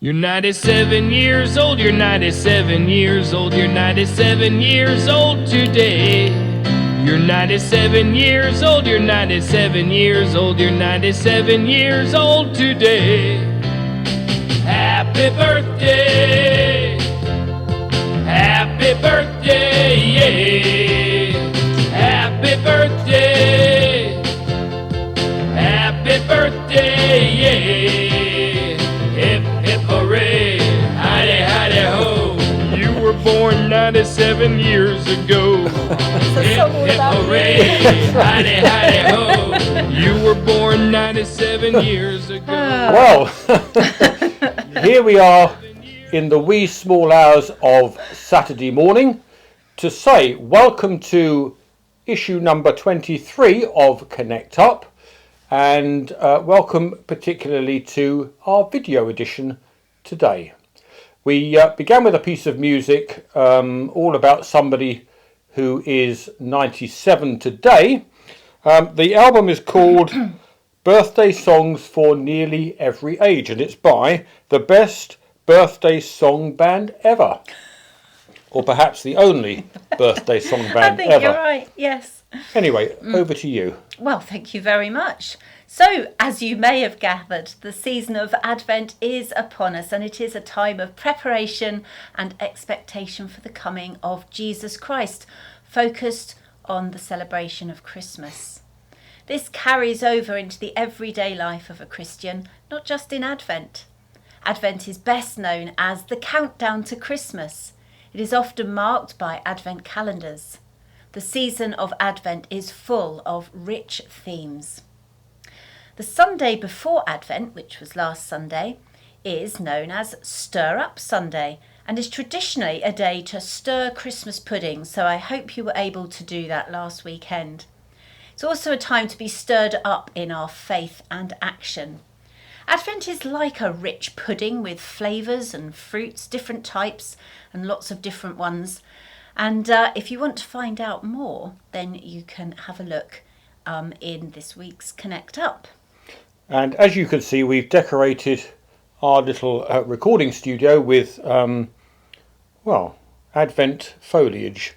You're 97 years old, you're 97 years old, you're 97 years old today. You're 97 years old, you're 97 years old, you're 97 years old today. Happy birthday, happy birthday, yeah. Happy birthday, happy birthday, yeah. Hip, hip, hooray, hidey, hidey, ho. You were born 97 years ago. Hip, hip, hooray, hidey, hidey, ho. You were born 97 years ago. Well, here we are in the wee small hours of Saturday morning to say welcome to issue number 23 of Connect Up. And welcome particularly to our video edition today. We began with a piece of music all about somebody who is 97 today. The album is called Birthday Songs for Nearly Every Age, and it's by the best birthday song band ever. Or perhaps the only birthday song band I think ever. You're right, yes. Anyway, over to you. Well, thank you very much. So, as you may have gathered, the season of Advent is upon us, and it is a time of preparation and expectation for the coming of Jesus Christ, focused on the celebration of Christmas. This carries over into the everyday life of a Christian, not just in Advent. Advent is best known as the countdown to Christmas. It is often marked by Advent calendars. The season of Advent is full of rich themes. The Sunday before Advent, which was last Sunday, is known as Stir Up Sunday and is traditionally a day to stir Christmas pudding, so I hope you were able to do that last weekend. It's also a time to be stirred up in our faith and action. Advent is like a rich pudding with flavours and fruits, different types and lots of different ones. And if you want to find out more, then you can have a look in this week's Connect Up. And as you can see, we've decorated our little recording studio with, Advent foliage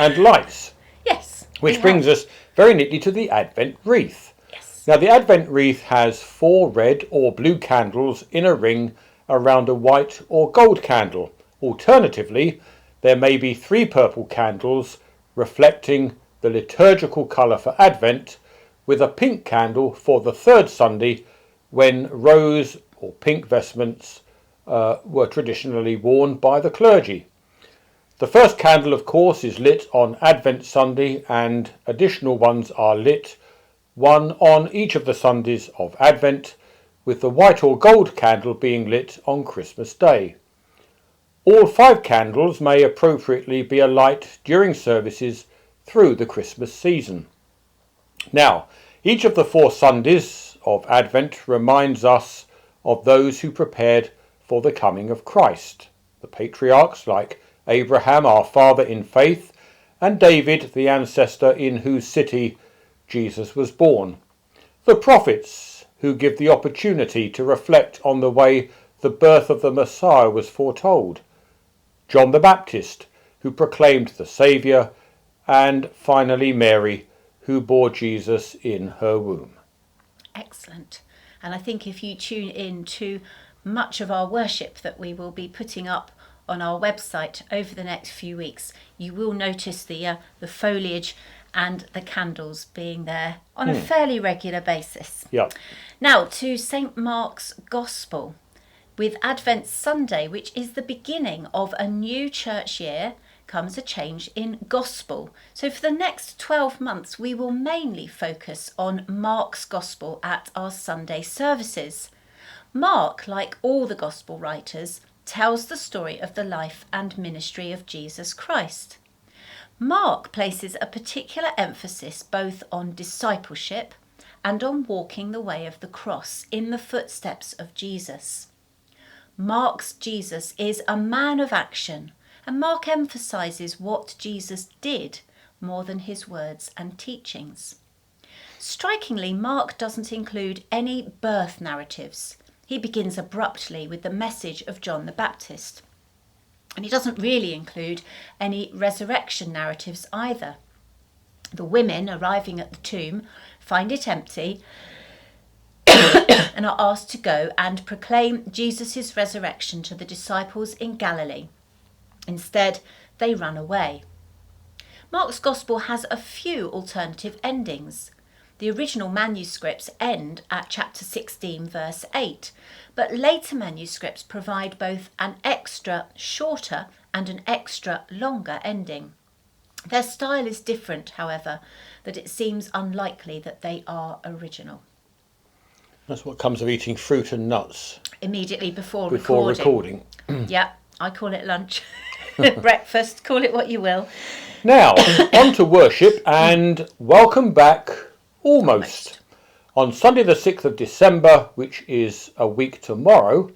and lights. Yes. Which brings us very neatly to the Advent wreath. Yes. Now, the Advent wreath has 4 red or blue candles in a ring around a white or gold candle. Alternatively, there may be 3 purple candles reflecting the liturgical colour for Advent, with a pink candle for the 3rd Sunday, when rose or pink vestments were traditionally worn by the clergy. The first candle, of course, is lit on Advent Sunday, and additional ones are lit, one on each of the Sundays of Advent, with the white or gold candle being lit on Christmas Day. All 5 candles may appropriately be alight during services through the Christmas season. Now, each of the 4 Sundays of Advent reminds us of those who prepared for the coming of Christ. The patriarchs like Abraham, our father in faith, and David, the ancestor in whose city Jesus was born. The prophets, who give the opportunity to reflect on the way the birth of the Messiah was foretold. John the Baptist, who proclaimed the Saviour, and finally Mary, who bore Jesus in her womb. Excellent. And I think if you tune in to much of our worship that we will be putting up on our website over the next few weeks, you will notice the foliage and the candles being there on a fairly regular basis. Yeah. Now to St. Mark's Gospel, with Advent Sunday, which is the beginning of a new church year, comes a change in Gospel. So for the next 12 months, we will mainly focus on Mark's Gospel at our Sunday services. Mark, like all the Gospel writers, tells the story of the life and ministry of Jesus Christ. Mark places a particular emphasis both on discipleship and on walking the way of the cross in the footsteps of Jesus. Mark's Jesus is a man of action, and Mark emphasises what Jesus did more than his words and teachings. Strikingly, Mark doesn't include any birth narratives. he begins abruptly with the message of John the Baptist. And he doesn't really include any resurrection narratives either. The women arriving at the tomb find it empty and are asked to go and proclaim Jesus' resurrection to the disciples in Galilee. Instead, they run away. Mark's Gospel has a few alternative endings. The original manuscripts end at chapter 16, verse 8, but later manuscripts provide both an extra shorter and an extra longer ending. Their style is different, however, that it seems unlikely that they are original. That's what comes of eating fruit and nuts Immediately before recording. Yeah, I call it lunch. Breakfast, call it what you will. Now, on to worship, and welcome back almost. On Sunday the 6th of December, which is a week tomorrow,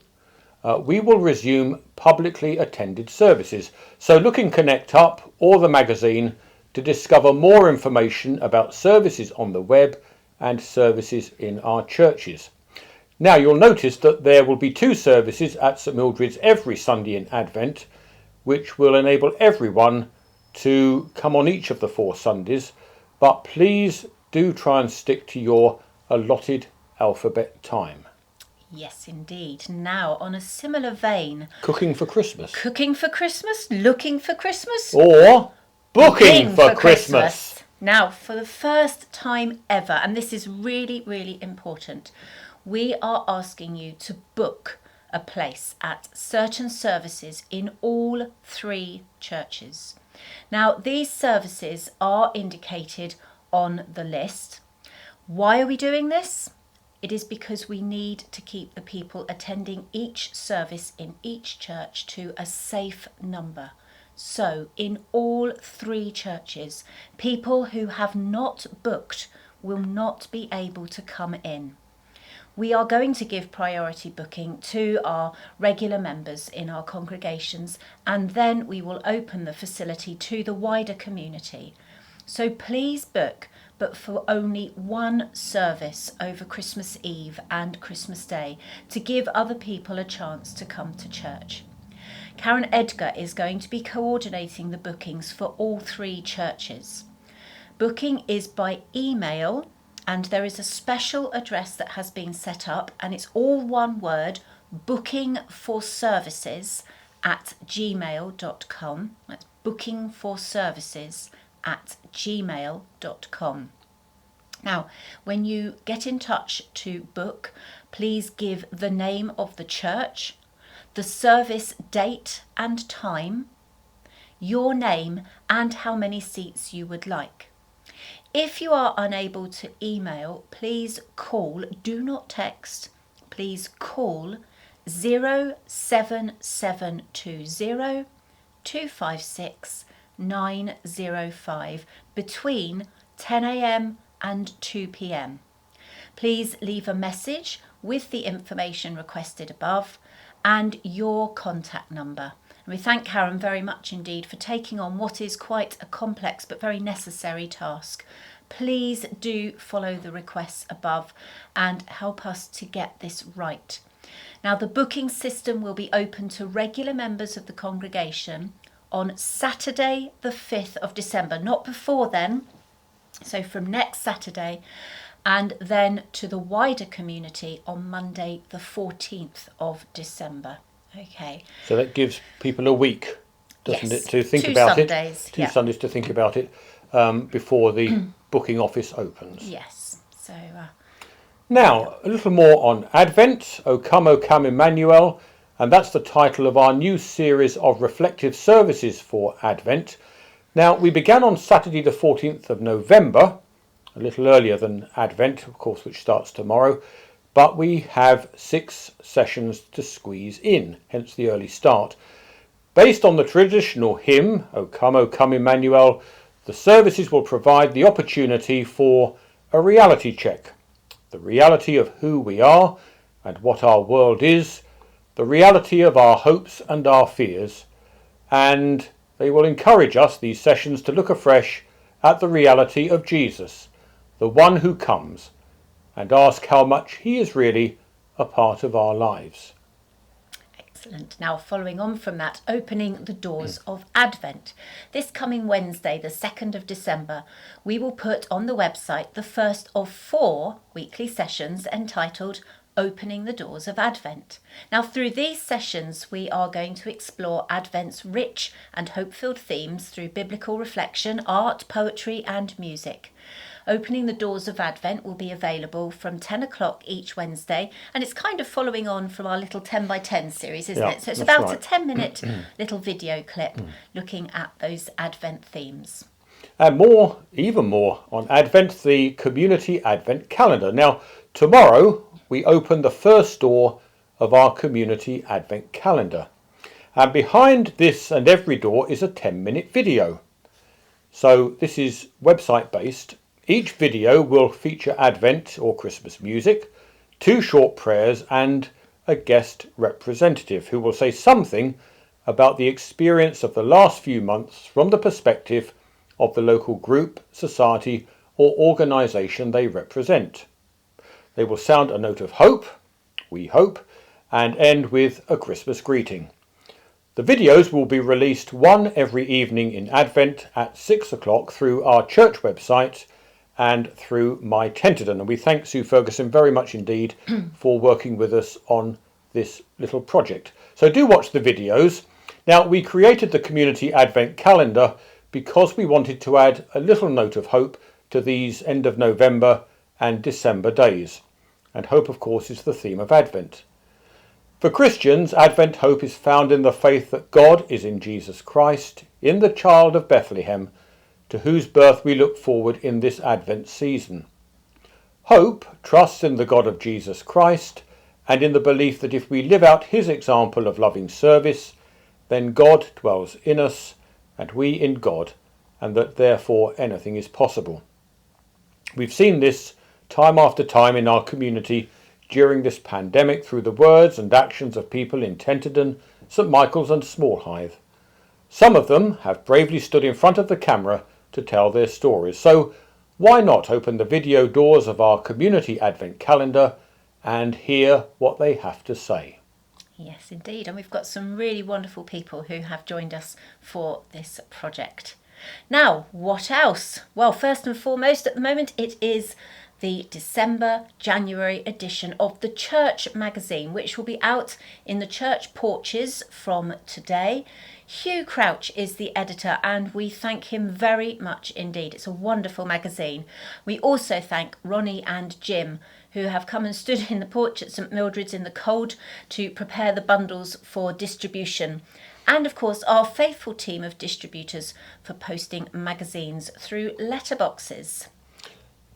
we will resume publicly attended services. So look in Connect Up or the magazine to discover more information about services on the web and services in our churches. Now you'll notice that there will be 2 services at St Mildred's every Sunday in Advent, which will enable everyone to come on each of the 4 Sundays, but please do try and stick to your allotted alphabet time. Yes, indeed. Now, on a similar vein... Cooking for Christmas. Cooking for Christmas, looking for Christmas. Or booking for Christmas. Now, for the first time ever, and this is really, really important, we are asking you to book a place at certain services in all 3 churches. Now, these services are indicated on the list. Why are we doing this? It is because we need to keep the people attending each service in each church to a safe number. So, in all 3 churches, people who have not booked will not be able to come in. We are going to give priority booking to our regular members in our congregations, and then we will open the facility to the wider community. So please book, but for only 1 service over Christmas Eve and Christmas Day to give other people a chance to come to church. Karen Edgar is going to be coordinating the bookings for all 3 churches. Booking is by email, and there is a special address that has been set up, and it's all one word, bookingforservices@gmail.com. That's bookingforservices@gmail.com. Now, when you get in touch to book, please give the name of the church, the service date and time, your name, and how many seats you would like. If you are unable to email, please call, do not text, please call 07720 256 905 between 10 a.m. and 2 p.m. Please leave a message with the information requested above and your contact number. And we thank Karen very much indeed for taking on what is quite a complex but very necessary task. Please do follow the requests above and help us to get this right. Now, the booking system will be open to regular members of the congregation on Saturday the 5th of December, not before then, so from next Saturday, and then to the wider community on Monday the 14th of December. Okay. So that gives people a week, doesn't Yes, it, to think 2 about Sundays, it? 2 yeah. Sundays to think about it before the booking office opens. Yes. So Now, a little more on Advent, O Come, Emmanuel, and that's the title of our new series of reflective services for Advent. Now, we began on Saturday the 14th of November, a little earlier than Advent, of course, which starts tomorrow, but we have 6 sessions to squeeze in, hence the early start. Based on the traditional hymn, O Come, Emmanuel, the services will provide the opportunity for a reality check. The reality of who we are and what our world is, the reality of our hopes and our fears, and they will encourage us, these sessions, to look afresh at the reality of Jesus, the one who comes, and ask how much he is really a part of our lives. Excellent. Now, following on from that, opening the doors of Advent. This coming Wednesday, the 2nd of December, we will put on the website the first of 4 weekly sessions entitled Opening the Doors of Advent. Now, through these sessions, we are going to explore Advent's rich and hope-filled themes through biblical reflection, art, poetry and music. Opening the Doors of Advent will be available from 10 o'clock each Wednesday, and it's kind of following on from our little 10 by 10 series, isn't it? So it's about a 10-minute little video clip looking at those Advent themes. And more, even more, on Advent, the Community Advent Calendar. Now, tomorrow we open the first door of our Community Advent Calendar. And behind this and every door is a 10-minute video. So this is website based. Each video will feature Advent or Christmas music, 2 short prayers and a guest representative who will say something about the experience of the last few months from the perspective of the local group, society or organisation they represent. They will sound a note of hope, we hope, and end with a Christmas greeting. The videos will be released one every evening in Advent at 6 o'clock through our church website and through My Tenterden. And we thank Sue Ferguson very much indeed for working with us on this little project. So do watch the videos. Now, we created the Community Advent Calendar because we wanted to add a little note of hope to these end of November and December days. And hope, of course, is the theme of Advent. For Christians, Advent hope is found in the faith that God is in Jesus Christ, in the child of Bethlehem, to whose birth we look forward in this Advent season. Hope trusts in the God of Jesus Christ and in the belief that if we live out his example of loving service, then God dwells in us and we in God, and that therefore anything is possible. We've seen this time after time in our community during this pandemic through the words and actions of people in Tenterden, St Michael's and Smallhithe. Some of them have bravely stood in front of the camera to tell their stories. So why not open the video doors of our Community Advent Calendar and hear what they have to say? Yes, indeed. And we've got some really wonderful people who have joined us for this project. Now, what else? Well, first and foremost, at the moment, it is the December-January edition of the Church magazine, which will be out in the church porches from today. Hugh Crouch is the editor and we thank him very much indeed. It's a wonderful magazine. We also thank Ronnie and Jim, who have come and stood in the porch at St Mildred's in the cold to prepare the bundles for distribution. And of course our faithful team of distributors for posting magazines through letterboxes.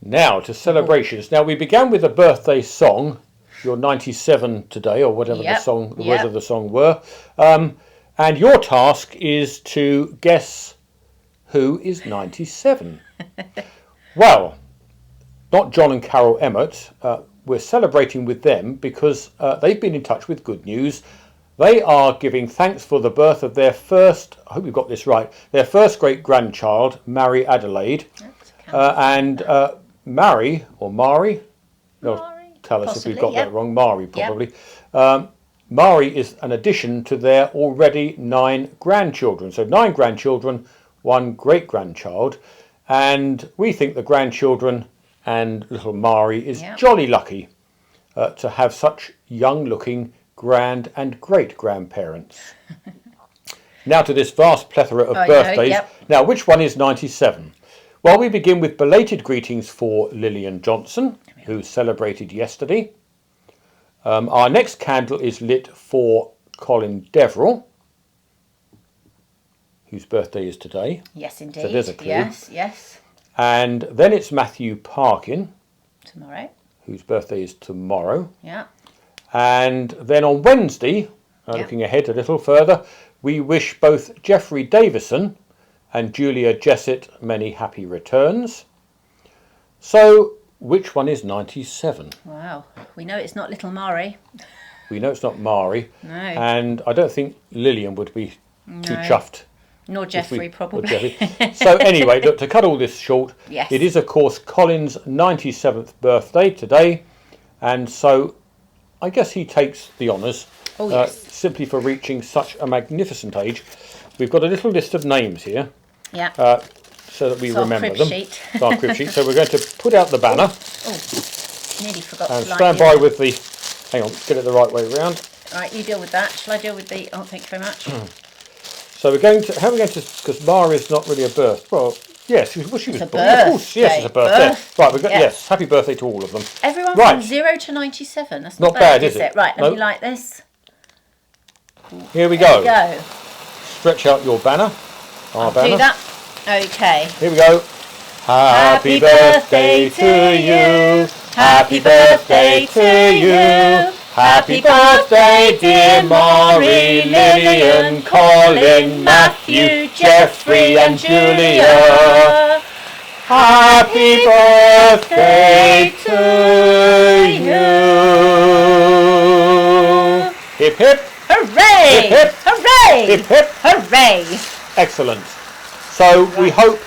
Now to celebrations. Now we began with a birthday song. You're 97 today, or whatever the words of the song were. And your task is to guess who is 97. Well, not John and Carol Emmett. We're celebrating with them because they've been in touch with good news. They are giving thanks for the birth of their first, I hope we've got this right, their first great-grandchild, Mary Adelaide. And Mary, or Mari, they'll tell us if we've got that wrong, Mari probably. Mari is an addition to their already 9 grandchildren. So 9 grandchildren, 1 great-grandchild. And we think the grandchildren and little Mari is jolly lucky to have such young-looking grand and great-grandparents. Now to this vast plethora of birthdays. Now, which one is 97? Well, we begin with belated greetings for Lillian Johnson, who celebrated yesterday. Our next candle is lit for Colin Deverill, whose birthday is today. Yes, indeed. So there's a clue. Yes. And then it's Matthew Parkin. Tomorrow. Whose birthday is tomorrow. Yeah. And then on Wednesday, looking ahead a little further, we wish both Jeffrey Davison and Julia Jessett many happy returns. So, which one is 97? Wow. We know it's not little Mari. We know it's not Mari. No. And I don't think Lillian would be too chuffed. Nor Jeffrey, probably. So anyway, look, to cut all this short, yes. It is, of course, Colin's 97th birthday today. And so I guess he takes the honours, Oh, yes. simply for reaching such a magnificent age. We've got a little list of names here, Yeah. so that we It's our remember crib them. sheet. It's our crib sheet. So we're going to put out the banner Oh, nearly forgot and to light stand the by other. with the. Hang on, get it the right way round. Right, you deal with that. Shall I deal with the... Oh, thank you very much. So we're going to. How are we going to? Because Mara is not really a birth. Well, yes, she was a born. Of course, yes, it's a birthday. Right, we've got Yeah. yes. Happy birthday to all of them. Everyone Right. from 0 to 97. That's Not not bad, is it? Right, let No. me light this. Here we There go. we go. Stretch out your banner. Our banner. Do that. Okay. Here we go. Happy birthday to you. Happy birthday to you. Happy birthday, dear Maury, Lillian, Colin, Matthew, Jeffrey, and Julia. Happy birthday to you. Hip hip, Hooray! Hip, hip. Hooray! hip hip. Hooray! Excellent. So we hope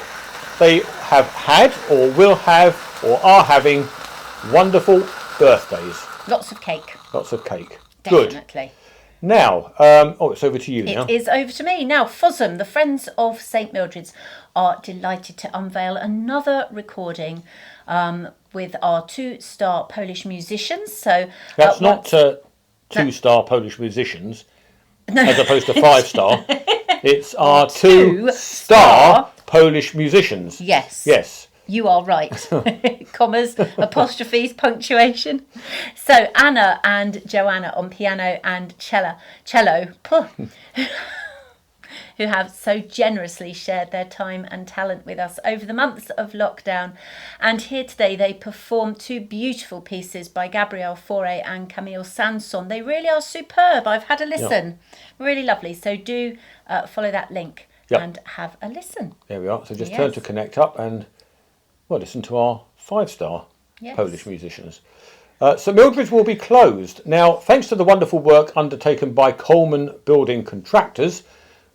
they have had or will have or are having wonderful birthdays. Lots of cake. Lots of cake. Good. Definitely. Now, it's over to you now. It is over to me. Now, FOSM, the Friends of St Mildred's, are delighted to unveil another recording with our 2-star Polish musicians. So That's not 2-star Polish musicians as opposed to 5-star. It's our 2-star Polish musicians. Yes. Yes. You are right. Commas, apostrophes, punctuation. So Anna and Joanna on piano and cello, who have so generously shared their time and talent with us over the months of lockdown. And here today they perform 2 beautiful pieces by Gabrielle Fauré and Camille Sanson. They really are superb. I've had a listen. Really lovely. So do follow that link and have a listen. There we are. So just turn to Connect Up and listen to our 5-star Polish musicians. St Mildred's will be closed. Now, thanks to the wonderful work undertaken by Coleman Building Contractors,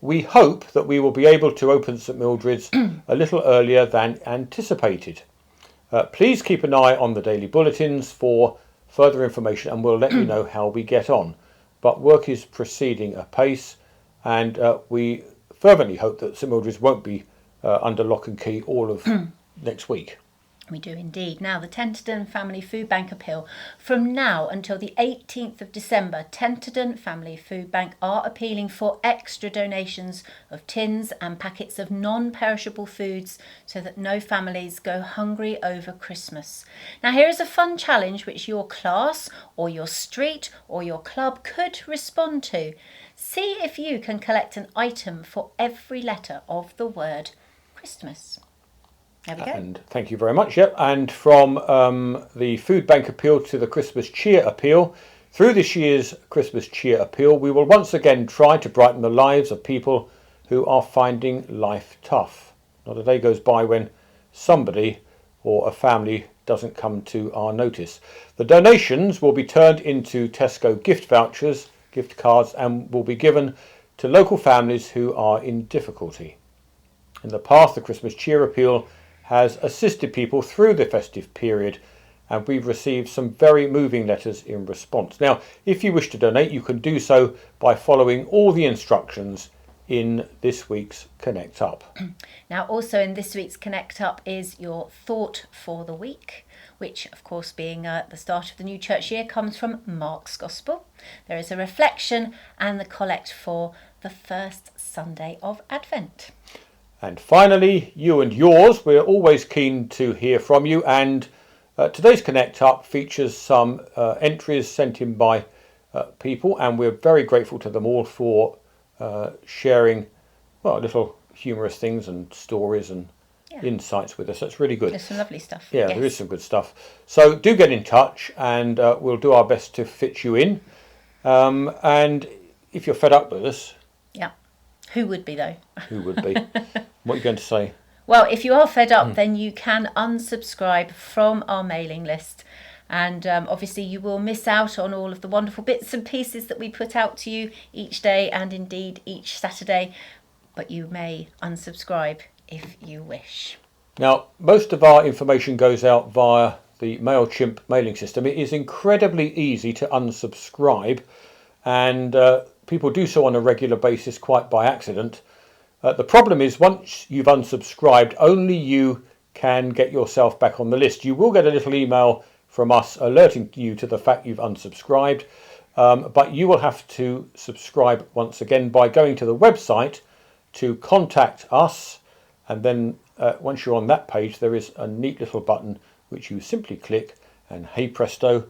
we hope that we will be able to open St Mildred's a little earlier than anticipated. Please keep an eye on the daily bulletins for further information and we'll let you know how we get on. But work is proceeding apace and we fervently hope that St Mildred's won't be under lock and key all of next week. We do indeed. Now, the Tenterden Family Food Bank appeal. From now until the 18th of December, Tenterden Family Food Bank are appealing for extra donations of tins and packets of non-perishable foods so that no families go hungry over Christmas. Now, here is a fun challenge which your class or your street or your club could respond to. See if you can collect an item for every letter of the word Christmas. There we go. And thank you very much. Yep. And from the Food Bank appeal to the Christmas Cheer appeal, through this year's Christmas Cheer appeal, we will once again try to brighten the lives of people who are finding life tough. Not a day goes by when somebody or a family doesn't come to our notice. The donations will be turned into Tesco gift vouchers, gift cards, and will be given to local families who are in difficulty. In the past, the Christmas Cheer appeal has assisted people through the festive period and we've received some very moving letters in response. Now, if you wish to donate, you can do so by following all the instructions in this week's Connect Up. Now, also in this week's Connect Up is your thought for the week, which, of course, being the start of the new church year, comes from Mark's Gospel. There is a reflection and the collect for the first Sunday of Advent. And finally, you and yours. We're always keen to hear from you, and today's Connect Up features some entries sent in by people, and we're very grateful to them all for sharing little humorous things and stories and insights with us. That's really good. There's some lovely stuff. Yeah, there is some good stuff. So do get in touch and we'll do our best to fit you in. And if you're fed up with us... Yeah. Who would be, though? Who would be? What are you going to say? Well, if you are fed up, then you can unsubscribe from our mailing list. And obviously you will miss out on all of the wonderful bits and pieces that we put out to you each day and indeed each Saturday. But you may unsubscribe if you wish. Now, most of our information goes out via the MailChimp mailing system, it is incredibly easy to unsubscribe, and people do so on a regular basis quite by accident. The problem is, once you've unsubscribed, only you can get yourself back on the list. You will get a little email from us alerting you to the fact you've unsubscribed, but you will have to subscribe once again by going to the website to contact us, and then once you're on that page, there is a neat little button which you simply click, and hey presto,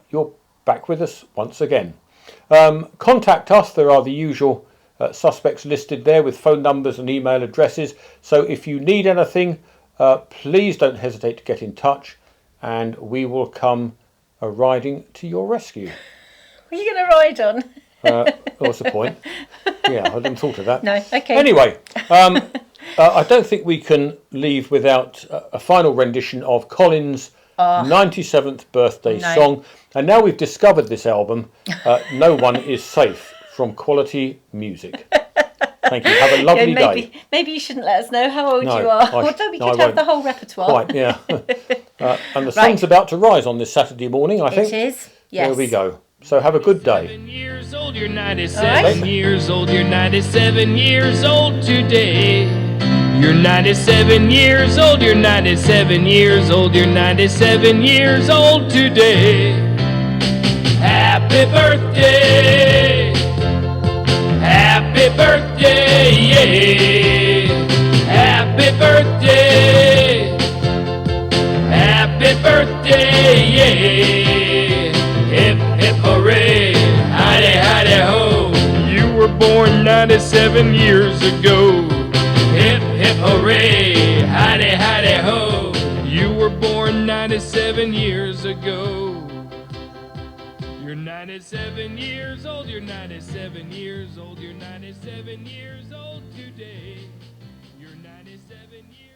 you're back with us once again. Contact us. There are the usual suspects listed there with phone numbers and email addresses. So if you need anything, please don't hesitate to get in touch, and we will come riding to your rescue. What are you going to ride on? What's the point? Yeah, I hadn't thought of that. No, okay. Anyway, I don't think we can leave without a final rendition of Colin's 97th birthday song. And now we've discovered this album, No One Is Safe from Quality Music. Thank you. Have a lovely day. Maybe you shouldn't let us know how old you are. Although we could have the whole repertoire. Quite, yeah. And the sun's about to rise on this Saturday morning, I think. It is, yes. There we go. So have a good day. 7 years old, you're 97 years old, you're 97 years old today. You're 97 years old, you're 97 years old, you're 97 years old today. Happy birthday, happy birthday, yeah. Happy birthday, happy birthday, yeah. Hip, hip, hooray, hidey, hidey, ho. You were born 97 years ago. Hip, hip, hooray, hidey, hidey, ho. You were born 97 years ago. You're 97 years old, you're 97 years old, you're 97 years old today. You're 97 years